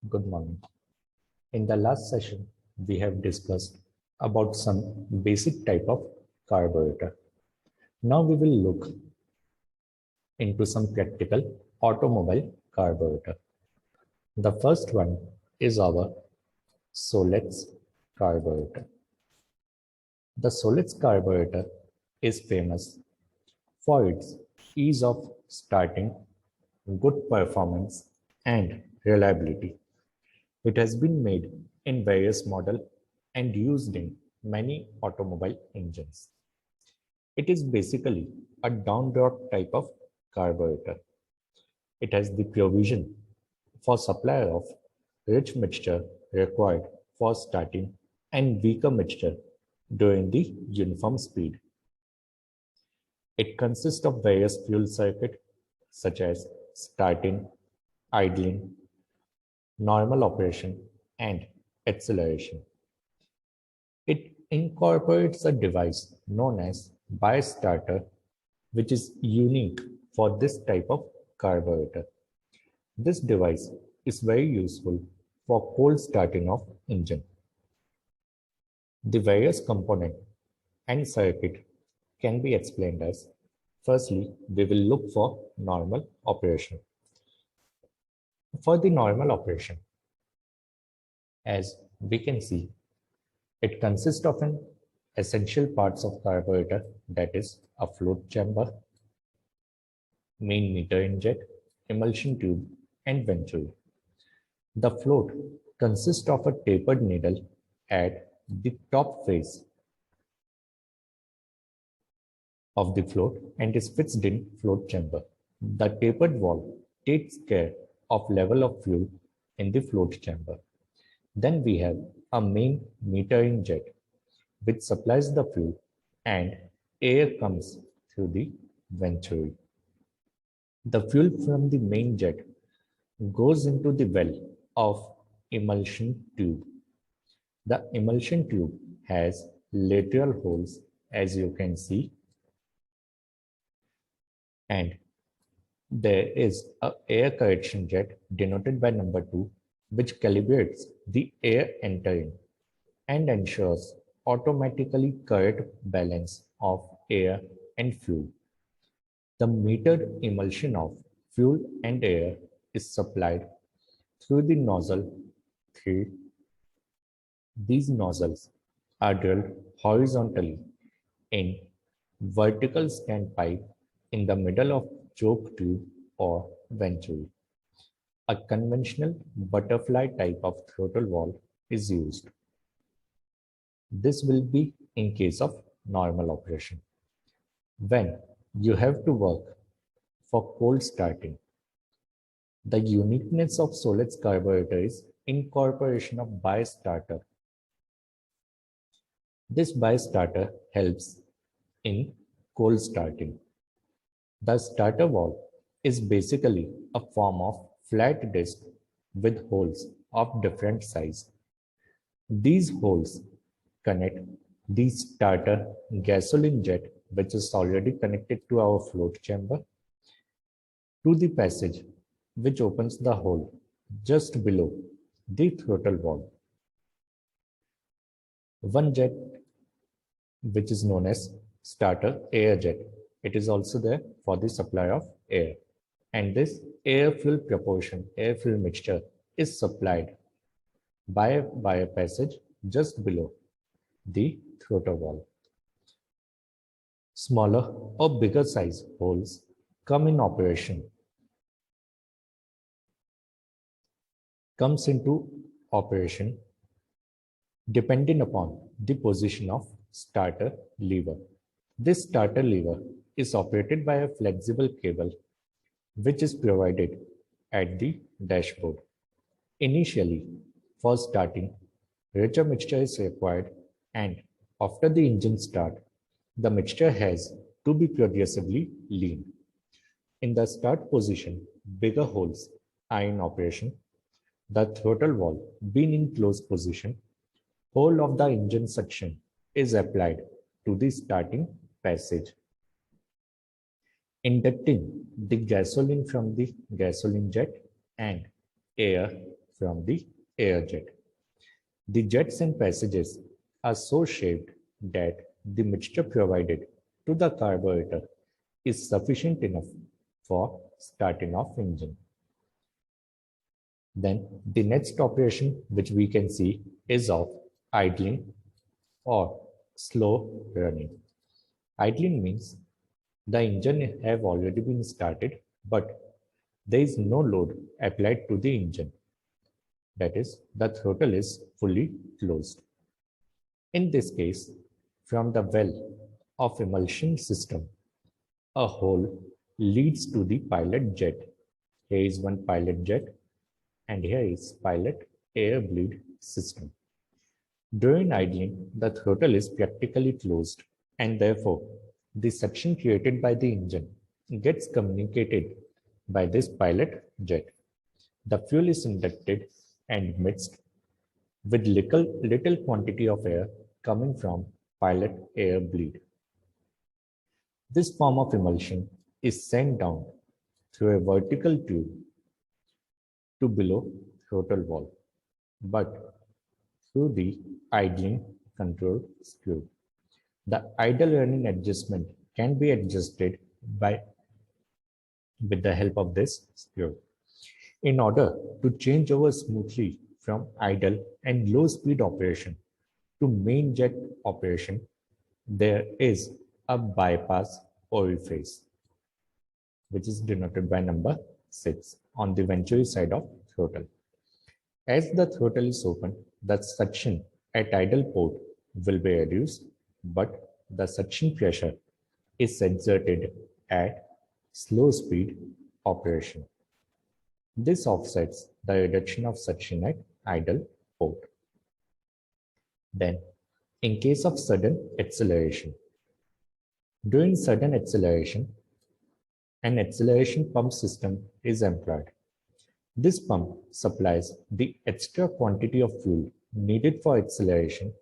Good morning. In the last session, we have discussed about some basic type of carburetor. Now we will look into some practical automobile carburetor. The first one is our Solex carburetor. The Solex carburetor is famous for its ease of starting, good performance, and reliability. It has been made in various models and used in many automobile engines. It is basically a down draught type of carburetor. It has the provision for supply of rich mixture required for starting and weaker mixture during the uniform speed. It consists of various fuel circuits such as starting, idling, normal operation, and acceleration. It incorporates a device known as bias starter, which is unique for this type of carburetor. This device is very useful for cold starting of engine. The various component and circuit can be explained as: firstly, we will look for normal operation. For the normal operation, as we can see, it consists of an essential parts of carburetor, that is a float chamber, main meter injet, emulsion tube, and venturi. The float consists of a tapered needle at the top face of the float and is fixed in float chamber. The tapered valve takes care of level of fuel in the float chamber. Then we have a main meter injet which supplies the fuel and air comes through the venturi. The fuel from the main jet goes into the well of emulsion tube. The emulsion tube has lateral holes, as you can see, and there is an air correction jet denoted by number 2, which calibrates the air entering and ensures automatically correct balance of air and fuel. The metered emulsion of fuel and air is supplied through the nozzle 3. These nozzles are drilled horizontally in vertical standpipe in the middle of choke tube or venturi. A conventional butterfly type of throttle valve is used. This will be in case of normal operation. When you have to work for cold starting, the uniqueness of Solex carburetor is incorporation of bias starter. This bias starter helps in cold starting. The starter valve is basically a form of flat disc with holes of different size. These holes connect the starter gasoline jet, which is already connected to our float chamber, to the passage which opens the hole just below the throttle valve. One jet, which is known as starter air jet, it is also there for the supply of air, and this air fuel proportion, air fuel mixture is supplied by a passage just below the throttle valve. Smaller or bigger size holes come in operation, comes into operation depending upon the position of starter lever. This starter lever is operated by a flexible cable which is provided at the dashboard. Initially, for starting, richer mixture is required, and after the engine start, the mixture has to be progressively lean. In the start position, bigger holes are in operation. The throttle valve being in closed position, whole of the engine section is applied to the starting passage, inducting the gasoline from the gasoline jet and air from the air jet. The jets and passages are so shaped that the mixture provided to the carburetor is sufficient enough for starting off engine. Then the next operation which we can see is of idling or slow running. Idling means the engine have already been started, but there is no load applied to the engine. That is, the throttle is fully closed. In this case, from the well of emulsion system, a hole leads to the pilot jet. Here is one pilot jet and here is pilot air bleed system. During idling, the throttle is practically closed and therefore the suction created by the engine gets communicated by this pilot jet. The fuel is injected and mixed with little quantity of air coming from pilot air bleed. This form of emulsion is sent down through a vertical tube to below throttle valve, but through the idling control screw. The idle running adjustment can be adjusted with the help of this screw. In order to change over smoothly from idle and low speed operation to main jet operation, there is a bypass orifice, which is denoted by number 6 on the venturi side of throttle. As the throttle is open, the suction at idle port will be reduced, but the suction pressure is exerted at slow speed operation. This offsets the reduction of suction at idle port. Then, in case of sudden acceleration, during sudden acceleration, an acceleration pump system is employed. This pump supplies the extra quantity of fuel needed for acceleration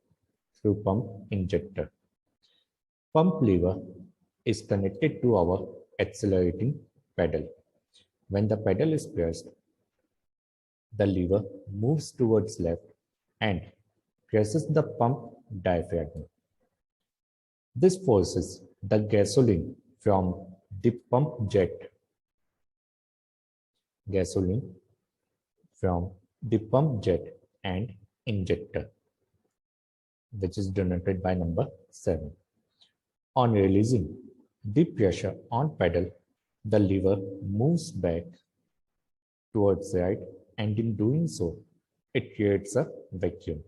through pump injector. Pump lever is connected to our accelerating pedal. When the pedal is pressed, the lever moves towards left and presses the pump diaphragm. This forces the gasoline from the pump jet and injector, which is denoted by number 7. On releasing the pressure on pedal, the lever moves back towards right, and in doing so, it creates a vacuum.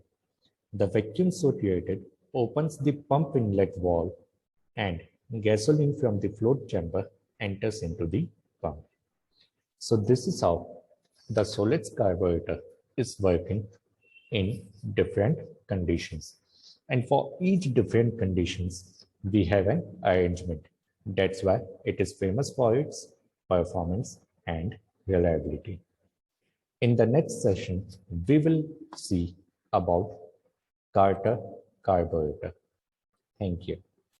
The vacuum so created opens the pump inlet valve and gasoline from the float chamber enters into the pump. So this is how the Solex carburetor is working in different conditions. And for each different conditions, we have an arrangement. That's why it is famous for its performance and reliability. In the next session, we will see about Carter carburetor. Thank you.